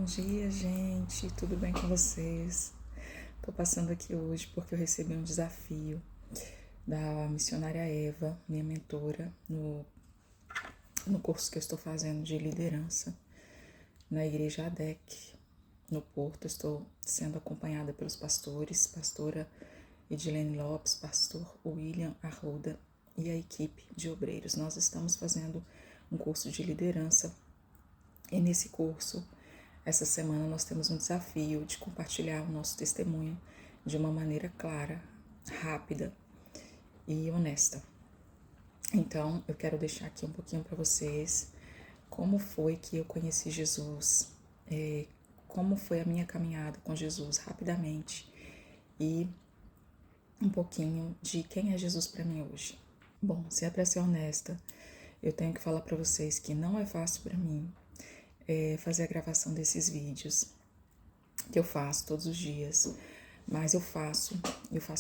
Bom dia, gente. Tudo bem com vocês? Tô passando aqui hoje porque eu recebi um desafio da missionária Eva, minha mentora, no curso que eu estou fazendo de liderança na igreja ADEC, no Porto. Estou sendo acompanhada pelos pastores, pastora Edilene Lopes, pastor William Arruda e a equipe de obreiros. Nós estamos fazendo um curso de liderança e nesse curso, essa semana nós temos um desafio de compartilhar o nosso testemunho de uma maneira clara, rápida e honesta. Então, eu quero deixar aqui um pouquinho para vocês como foi que eu conheci Jesus, como foi a minha caminhada com Jesus rapidamente e um pouquinho de quem é Jesus para mim hoje. Bom, se é para ser honesta, eu tenho que falar para vocês que não é fácil para mim fazer a gravação desses vídeos que eu faço todos os dias, mas eu faço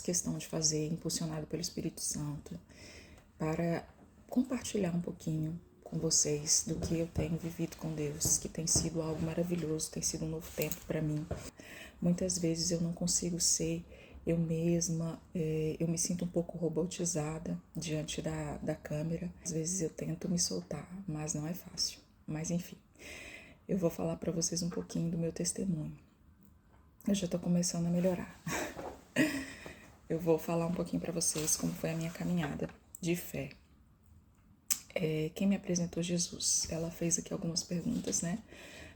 questão de fazer, impulsionado pelo Espírito Santo, para compartilhar um pouquinho com vocês do que eu tenho vivido com Deus, que tem sido algo maravilhoso, tem sido um novo tempo para mim. Muitas vezes eu não consigo ser eu mesma, eu me sinto um pouco robotizada diante da câmera. Às vezes eu tento me soltar, mas não é fácil. Mas enfim, eu vou falar para vocês um pouquinho do meu testemunho. Eu já estou começando a melhorar. Eu vou falar um pouquinho para vocês como foi a minha caminhada de fé. Quem me apresentou Jesus? Ela fez aqui algumas perguntas, né?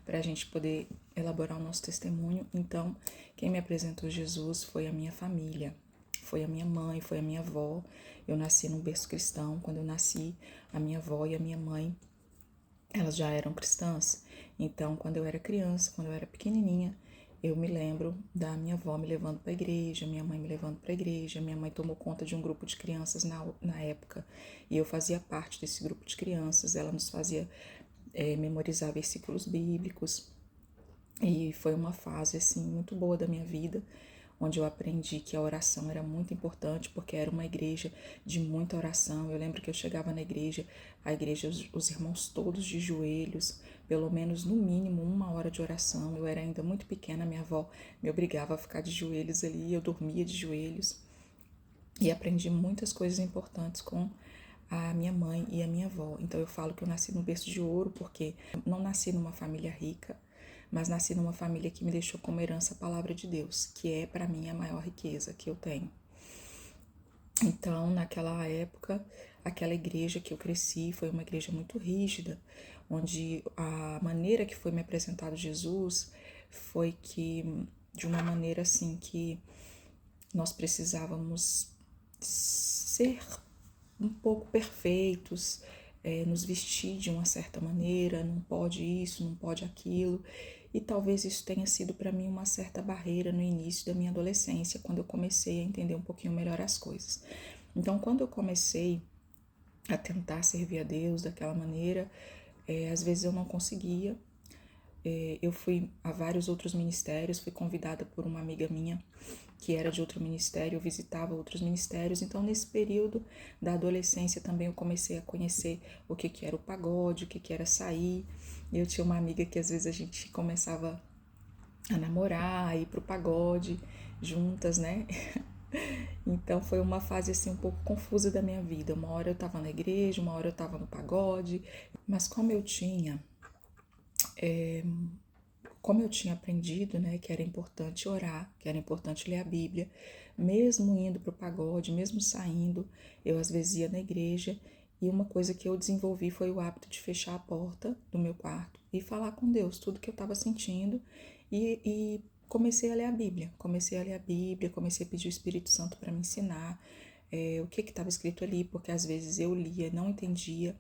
Para a gente poder elaborar o nosso testemunho. Então, quem me apresentou Jesus foi a minha família. Foi a minha mãe, foi a minha avó. Eu nasci num berço cristão. Quando eu nasci, a minha avó e a minha mãe, elas já eram cristãs. Então, quando eu era criança, quando eu era pequenininha, eu me lembro da minha avó me levando para a igreja, minha mãe me levando para a igreja. Minha mãe tomou conta de um grupo de crianças na época e eu fazia parte desse grupo de crianças. Ela nos fazia memorizar versículos bíblicos e foi uma fase assim muito boa da minha vida, onde eu aprendi que a oração era muito importante, porque era uma igreja de muita oração. Eu lembro que eu chegava na igreja, a igreja, os irmãos todos de joelhos, pelo menos no mínimo 1 hora de oração. Eu era ainda muito pequena, minha avó me obrigava a ficar de joelhos ali, eu dormia de joelhos e aprendi muitas coisas importantes com a minha mãe e a minha avó. Então eu falo que eu nasci no berço de ouro, porque não nasci numa família rica, mas nasci numa família que me deixou como herança a palavra de Deus, que é para mim a maior riqueza que eu tenho. Então, naquela época, aquela igreja que eu cresci foi uma igreja muito rígida, onde a maneira que foi me apresentado Jesus foi que, de uma maneira assim, que nós precisávamos ser um pouco perfeitos, nos vestir de uma certa maneira, não pode isso, não pode aquilo. E talvez isso tenha sido para mim uma certa barreira no início da minha adolescência, quando eu comecei a entender um pouquinho melhor as coisas. Então, quando eu comecei a tentar servir a Deus daquela maneira, às vezes eu não conseguia. Eu fui a vários outros ministérios, fui convidada por uma amiga minha que era de outro ministério, eu visitava outros ministérios. Então, nesse período da adolescência também eu comecei a conhecer o que era o pagode, o que era sair. Eu tinha uma amiga que às vezes a gente começava a namorar, a ir pro pagode juntas, né? Então foi uma fase assim um pouco confusa da minha vida. Uma hora eu estava na igreja, uma hora eu estava no pagode, mas como eu tinha aprendido, né, que era importante orar, que era importante ler a Bíblia, mesmo indo para o pagode, mesmo saindo, eu às vezes ia na igreja, e uma coisa que eu desenvolvi foi o hábito de fechar a porta do meu quarto e falar com Deus tudo que eu estava sentindo, e comecei a ler a Bíblia, comecei a pedir o Espírito Santo para me ensinar o que estava escrito ali, porque às vezes eu lia e não entendia.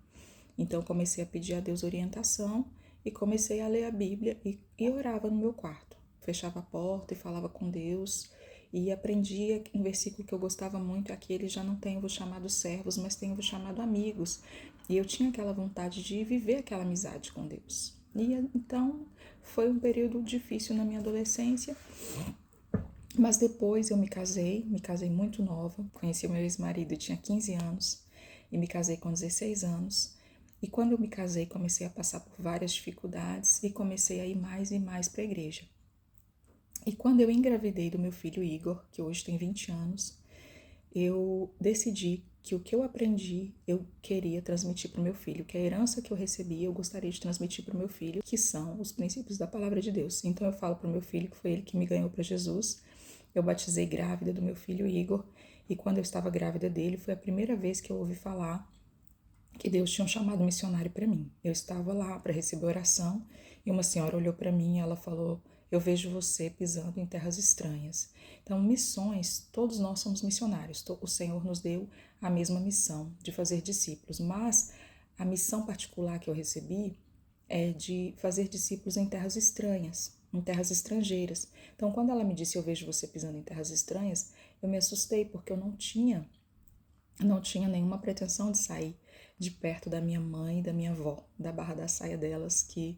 Então comecei a pedir a Deus orientação e comecei a ler a Bíblia e orava no meu quarto. Fechava a porta e falava com Deus e aprendia um versículo que eu gostava muito, aquele: já não tenho-vos chamado servos, mas tenho-vos chamado amigos. E eu tinha aquela vontade de viver aquela amizade com Deus. E então foi um período difícil na minha adolescência, mas depois eu me casei muito nova, conheci o meu ex-marido, eu tinha 15 anos, e me casei com 16 anos, E quando eu me casei, comecei a passar por várias dificuldades e comecei a ir mais e mais para a igreja. E quando eu engravidei do meu filho Igor, que hoje tem 20 anos, eu decidi que o que eu aprendi eu queria transmitir para o meu filho, que a herança que eu recebi eu gostaria de transmitir para o meu filho, que são os princípios da palavra de Deus. Então eu falo para o meu filho que foi ele que me ganhou para Jesus. Eu batizei grávida do meu filho Igor, e quando eu estava grávida dele foi a primeira vez que eu ouvi falar que Deus tinha um chamado missionário para mim. Eu estava lá para receber oração e uma senhora olhou para mim e ela falou: "Eu vejo você pisando em terras estranhas". Então, missões, todos nós somos missionários. O Senhor nos deu a mesma missão de fazer discípulos, mas a missão particular que eu recebi é de fazer discípulos em terras estranhas, em terras estrangeiras. Então, quando ela me disse: "Eu vejo você pisando em terras estranhas", eu me assustei porque eu não tinha nenhuma pretensão de sair de perto da minha mãe e da minha avó, da barra da saia delas, que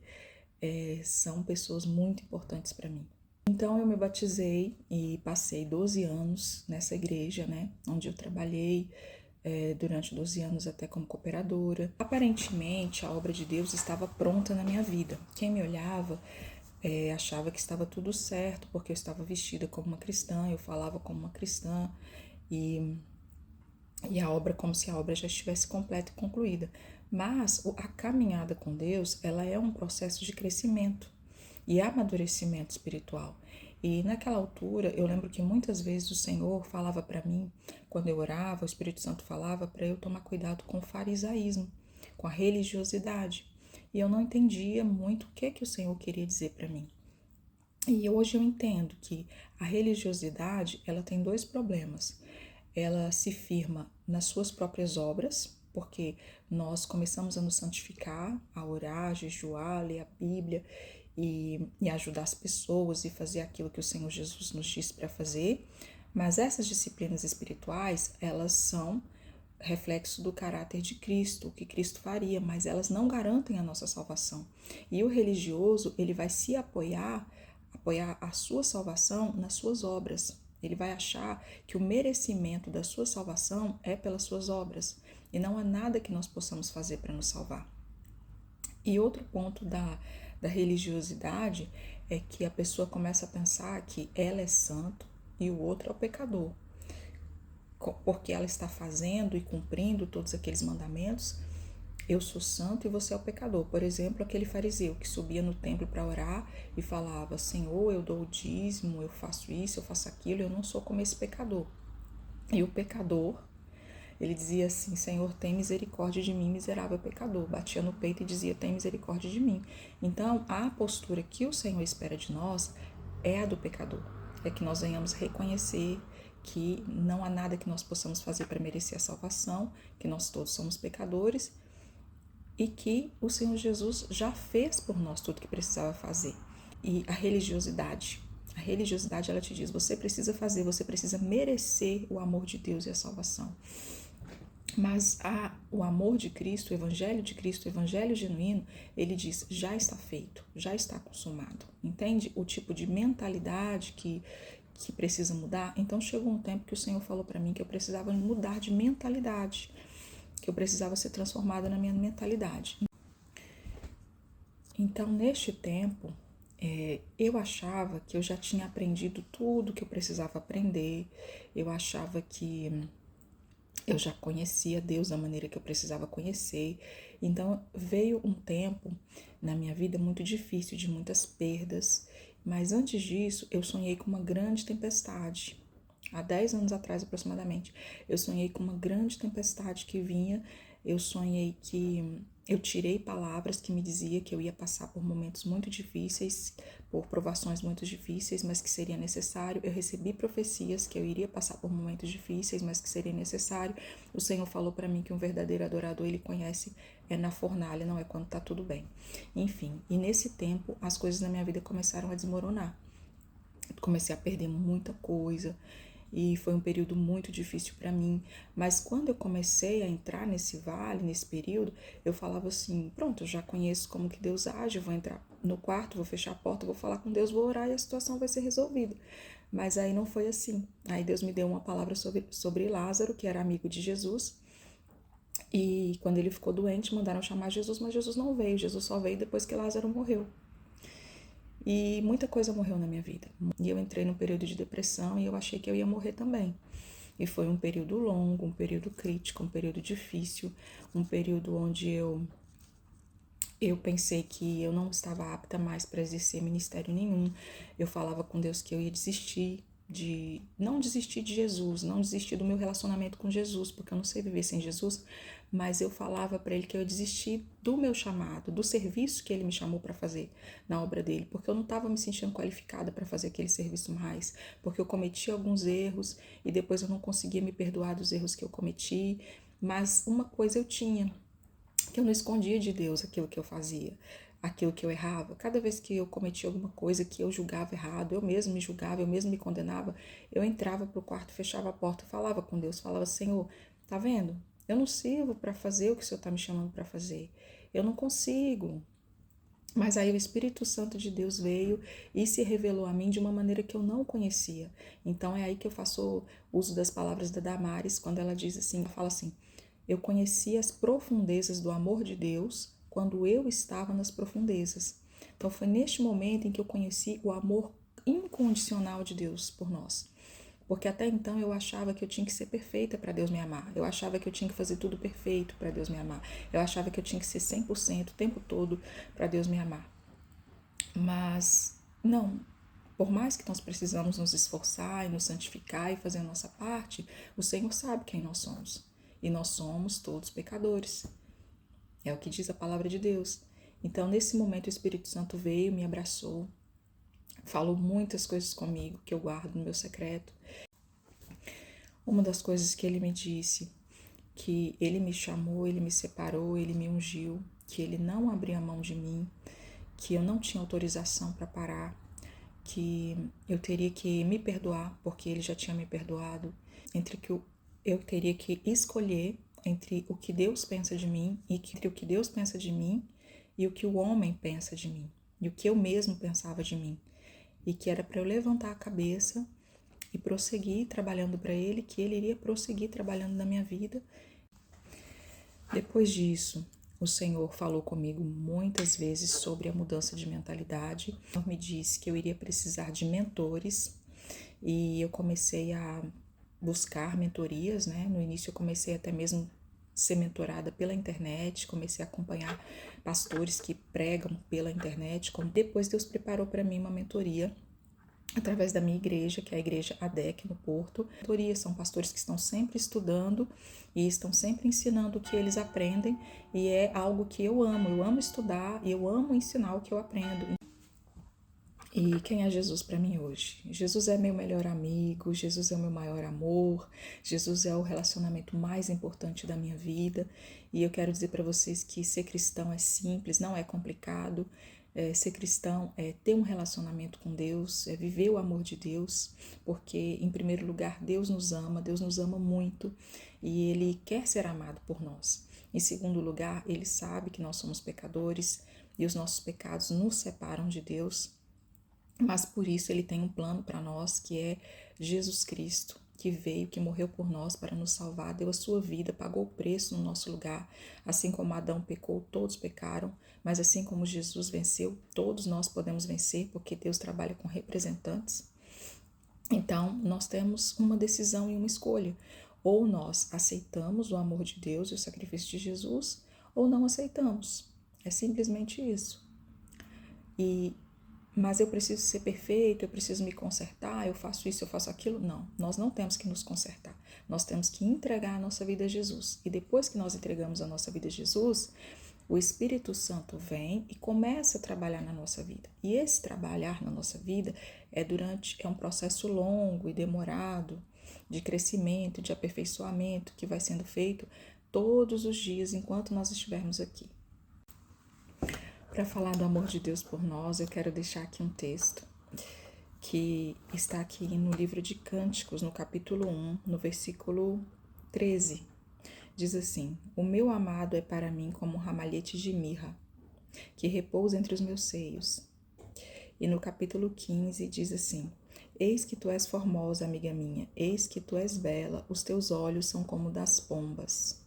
são pessoas muito importantes para mim. Então eu me batizei e passei 12 anos nessa igreja, né, onde eu trabalhei durante 12 anos até como cooperadora. Aparentemente a obra de Deus estava pronta na minha vida. Quem me olhava achava que estava tudo certo, porque eu estava vestida como uma cristã, eu falava como uma cristã e a obra como se a obra já estivesse completa e concluída. Mas a caminhada com Deus, ela é um processo de crescimento e amadurecimento espiritual. E naquela altura, eu lembro que muitas vezes o Senhor falava para mim, quando eu orava, o Espírito Santo falava para eu tomar cuidado com o farisaísmo, com a religiosidade. E eu não entendia muito o que o Senhor queria dizer para mim. E hoje eu entendo que a religiosidade, ela tem dois problemas. Ela se firma nas suas próprias obras, porque nós começamos a nos santificar, a orar, a jejuar, ler a Bíblia e ajudar as pessoas e fazer aquilo que o Senhor Jesus nos disse para fazer. Mas essas disciplinas espirituais, elas são reflexo do caráter de Cristo, o que Cristo faria, mas elas não garantem a nossa salvação. E o religioso, ele vai se apoiar a sua salvação nas suas obras. Ele vai achar que o merecimento da sua salvação é pelas suas obras e não há nada que nós possamos fazer para nos salvar. E outro ponto da religiosidade é que a pessoa começa a pensar que ela é santo e o outro é o pecador, porque ela está fazendo e cumprindo todos aqueles mandamentos. Eu sou santo e você é o pecador. Por exemplo, aquele fariseu que subia no templo para orar e falava: Senhor, eu dou o dízimo, eu faço isso, eu faço aquilo, eu não sou como esse pecador. E o pecador, ele dizia assim: Senhor, tem misericórdia de mim, miserável pecador. Batia no peito e dizia: tem misericórdia de mim. Então, a postura que o Senhor espera de nós é a do pecador. É que nós venhamos reconhecer que não há nada que nós possamos fazer para merecer a salvação, que nós todos somos pecadores e que o Senhor Jesus já fez por nós tudo que precisava fazer. E a religiosidade ela te diz: você precisa fazer, você precisa merecer o amor de Deus e a salvação. Mas o amor de Cristo, o evangelho de Cristo, o evangelho genuíno, ele diz: já está feito, já está consumado. Entende o tipo de mentalidade que precisa mudar? Então chegou um tempo que o Senhor falou para mim que eu precisava mudar de mentalidade, que eu precisava ser transformada na minha mentalidade. Então, neste tempo, eu achava que eu já tinha aprendido tudo que eu precisava aprender, eu achava que eu já conhecia Deus da maneira que eu precisava conhecer. Então, veio um tempo na minha vida muito difícil, de muitas perdas, mas antes disso, eu sonhei com uma grande tempestade. Há 10 anos atrás, aproximadamente, eu sonhei com uma grande tempestade que vinha. Eu sonhei que eu tirei palavras que me dizia que eu ia passar por momentos muito difíceis, por provações muito difíceis, mas que seria necessário. Eu recebi profecias que eu iria passar por momentos difíceis, mas que seria necessário. O Senhor falou para mim que um verdadeiro adorador, ele conhece na fornalha, não é quando tá tudo bem. Enfim, e nesse tempo as coisas na minha vida começaram a desmoronar. Comecei a perder muita coisa e foi um período muito difícil para mim. Mas quando eu comecei a entrar nesse vale, nesse período, eu falava assim: pronto, eu já conheço como que Deus age, eu vou entrar no quarto, vou fechar a porta, vou falar com Deus, vou orar e a situação vai ser resolvida. Mas aí não foi assim. Aí Deus me deu uma palavra sobre Lázaro, que era amigo de Jesus, E quando ele ficou doente, mandaram chamar Jesus, mas Jesus não veio. Jesus só veio depois que Lázaro morreu. E muita coisa morreu na minha vida. E eu entrei num período de depressão e eu achei que eu ia morrer também. E foi um período longo, um período crítico, um período difícil, um período onde eu pensei que eu não estava apta mais para exercer ministério nenhum. Eu falava com Deus que eu ia desistir não desistir de Jesus, não desistir do meu relacionamento com Jesus, porque eu não sei viver sem Jesus, mas eu falava para ele que eu ia desistir do meu chamado, do serviço que ele me chamou para fazer na obra dele, porque eu não estava me sentindo qualificada para fazer aquele serviço mais, porque eu cometi alguns erros e depois eu não conseguia me perdoar dos erros que eu cometi, mas uma coisa eu tinha, que eu não escondia de Deus aquilo que eu fazia, aquilo que eu errava. Cada vez que eu cometia alguma coisa que eu julgava errado, eu mesmo me julgava, eu mesmo me condenava, eu entrava pro quarto, fechava a porta, falava com Deus, falava: Senhor, tá vendo? Eu não sirvo para fazer o que o Senhor tá me chamando para fazer. Eu não consigo. Mas aí o Espírito Santo de Deus veio e se revelou a mim de uma maneira que eu não conhecia. Então é aí que eu faço uso das palavras da Damares, quando ela diz assim, ela fala assim: eu conheci as profundezas do amor de Deus quando eu estava nas profundezas. Então foi neste momento em que eu conheci o amor incondicional de Deus por nós. Porque até então eu achava que eu tinha que ser perfeita para Deus me amar. Eu achava que eu tinha que fazer tudo perfeito para Deus me amar. Eu achava que eu tinha que ser 100% o tempo todo para Deus me amar. Mas não. Por mais que nós precisamos nos esforçar e nos santificar e fazer a nossa parte, o Senhor sabe quem nós somos. E nós somos todos pecadores. É o que diz a palavra de Deus. Então, nesse momento, o Espírito Santo veio, me abraçou, falou muitas coisas comigo que eu guardo no meu secreto. Uma das coisas que ele me disse, que ele me chamou, ele me separou, ele me ungiu, que ele não abria mão de mim, que eu não tinha autorização para parar, que eu teria que me perdoar, porque ele já tinha me perdoado, entre que eu teria que escolher entre o que Deus pensa de mim e entre o que Deus pensa de mim e o que o homem pensa de mim, e o que eu mesmo pensava de mim, e que era para eu levantar a cabeça e prosseguir trabalhando para ele, que ele iria prosseguir trabalhando na minha vida. Depois disso, o Senhor falou comigo muitas vezes sobre a mudança de mentalidade. O Senhor me disse que eu iria precisar de mentores e eu comecei a buscar mentorias, né? No início eu comecei até mesmo ser mentorada pela internet, comecei a acompanhar pastores que pregam pela internet. Depois Deus preparou para mim uma mentoria através da minha igreja, que é a igreja ADEC no Porto. Mentorias são pastores que estão sempre estudando e estão sempre ensinando o que eles aprendem, e é algo que eu amo estudar e eu amo ensinar o que eu aprendo. E quem é Jesus para mim hoje? Jesus é meu melhor amigo, Jesus é o meu maior amor, Jesus é o relacionamento mais importante da minha vida. E eu quero dizer para vocês que ser cristão é simples, não é complicado. Ser cristão é ter um relacionamento com Deus, é viver o amor de Deus, porque em primeiro lugar Deus nos ama muito e Ele quer ser amado por nós. Em segundo lugar, Ele sabe que nós somos pecadores e os nossos pecados nos separam de Deus. Mas por isso ele tem um plano para nós, que é Jesus Cristo, que veio, que morreu por nós para nos salvar, deu a sua vida, pagou o preço no nosso lugar. Assim como Adão pecou, todos pecaram, mas assim como Jesus venceu, todos nós podemos vencer, porque Deus trabalha com representantes. Então, nós temos uma decisão e uma escolha. Ou nós aceitamos o amor de Deus e o sacrifício de Jesus, ou não aceitamos. É simplesmente isso. Mas eu preciso ser perfeito, eu preciso me consertar, eu faço isso, eu faço aquilo. Não, nós não temos que nos consertar. Nós temos que entregar a nossa vida a Jesus. E depois que nós entregamos a nossa vida a Jesus, o Espírito Santo vem e começa a trabalhar na nossa vida. E esse trabalhar na nossa vida é um processo longo e demorado de crescimento, de aperfeiçoamento que vai sendo feito todos os dias enquanto nós estivermos aqui. Para falar do amor de Deus por nós, eu quero deixar aqui um texto que está aqui no livro de Cânticos, no capítulo 1, no versículo 13. Diz assim: o meu amado é para mim como um ramalhete de mirra, que repousa entre os meus seios. E no capítulo 15 diz assim: eis que tu és formosa, amiga minha, eis que tu és bela, os teus olhos são como das pombas.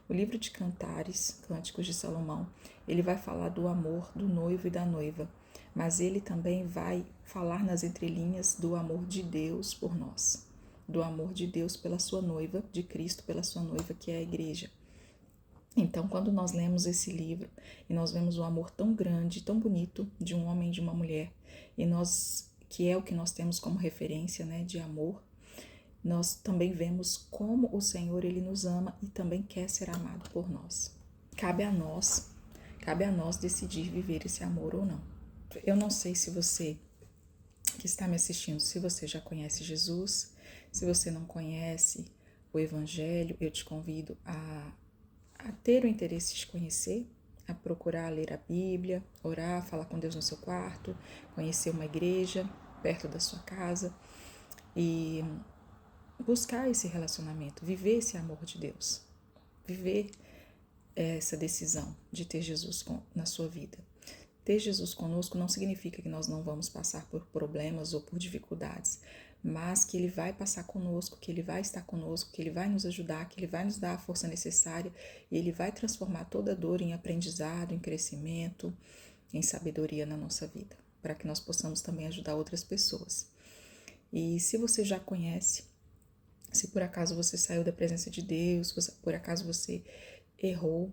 O livro de Cantares, Cânticos de Salomão, ele vai falar do amor do noivo e da noiva, mas ele também vai falar nas entrelinhas do amor de Deus por nós, do amor de Deus pela sua noiva, de Cristo pela sua noiva, que é a igreja. Então, quando nós lemos esse livro e nós vemos o amor tão grande, tão bonito de um homem e de uma mulher, e nós, que é o que nós temos como referência, né, de amor, nós também vemos como o Senhor, ele nos ama e também quer ser amado por nós. Cabe a nós decidir viver esse amor ou não. Eu não sei se você que está me assistindo, se você já conhece Jesus, se você não conhece o Evangelho, eu te convido a ter o interesse de conhecer, a procurar ler a Bíblia, orar, falar com Deus no seu quarto, conhecer uma igreja perto da sua casa e buscar esse relacionamento, viver esse amor de Deus, viver essa decisão de ter Jesus na sua vida. Ter Jesus conosco não significa que nós não vamos passar por problemas ou por dificuldades, mas que Ele vai passar conosco, que Ele vai estar conosco, que Ele vai nos ajudar, que Ele vai nos dar a força necessária e Ele vai transformar toda dor em aprendizado, em crescimento, em sabedoria na nossa vida, para que nós possamos também ajudar outras pessoas. E se você já conhece, se por acaso você saiu da presença de Deus, se por acaso você errou,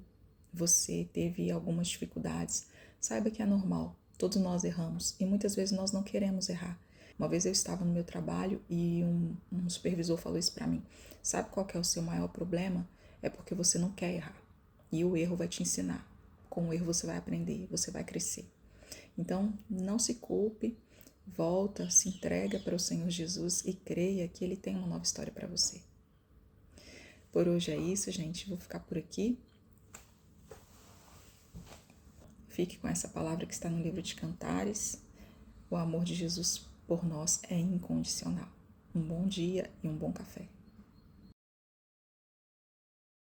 você teve algumas dificuldades, saiba que é normal, todos nós erramos e muitas vezes nós não queremos errar. Uma vez eu estava no meu trabalho e um supervisor falou isso para mim. Sabe qual que é o seu maior problema? É porque você não quer errar. E o erro vai te ensinar. Com o erro você vai aprender, você vai crescer. Então, não se culpe, volta, se entrega para o Senhor Jesus e creia que Ele tem uma nova história para você. Por hoje é isso, gente. Vou ficar por aqui. Fique com essa palavra que está no livro de Cantares. O amor de Jesus por nós é incondicional. Um bom dia e um bom café.